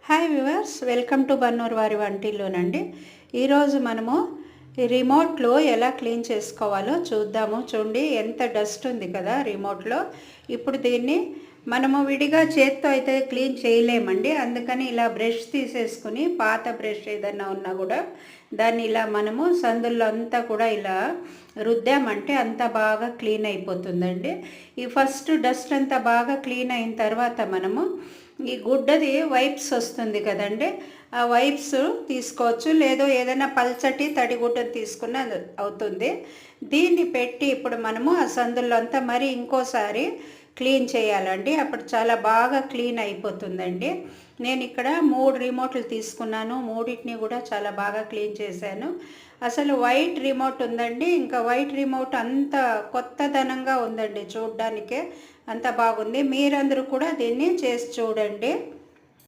Hi viewers, welcome to Bannur వారి వంటిల్లోనండి. ఈరోజు మనము ఈ రిమోట్లో ఎలా క్లీన్ చేసుకోవాలో చూద్దాము. చూడండి, ఎంత డస్ట్ ఉంది కదా రిమోట్లో. ఇప్పుడు దీన్ని మనము విడిగా చేత్తో అయితే క్లీన్ చేయలేమండి. అందుకని ఇలా బ్రష్ తీసేసుకుని, పాత బ్రష్ ఏదన్నా ఉన్నా కూడా దాన్ని ఇలా మనము సందుల్లో అంతా కూడా ఇలా రుద్దామంటే అంత బాగా క్లీన్ అయిపోతుందండి. ఈ ఫస్ట్ డస్ట్ అంతా బాగా క్లీన్ అయిన తర్వాత మనము ఈ గుడ్డది వైప్స్ వస్తుంది కదండి, ఆ వైప్స్ తీసుకోవచ్చు. లేదో ఏదైనా పల్చటి తడిగుడ్డను తీసుకున్న అవుతుంది. దీన్ని పెట్టి ఇప్పుడు మనము ఆ సందుల్లో అంతా మరి ఇంకోసారి క్లీన్ చేయాలండి. అప్పుడు చాలా బాగా క్లీన్ అయిపోతుందండి. నేను ఇక్కడ 3 రిమోట్లు తీసుకున్నాను. మూడింటిని కూడా చాలా బాగా క్లీన్ చేశాను. అసలు వైట్ రిమోట్ ఉందండి. ఇంకా వైట్ రిమోట్ అంత కొత్తదనంగా ఉందండి, చూడ్డానికే అంత బాగుంది. మీరందరూ కూడా దీన్ని చేసి చూడండి.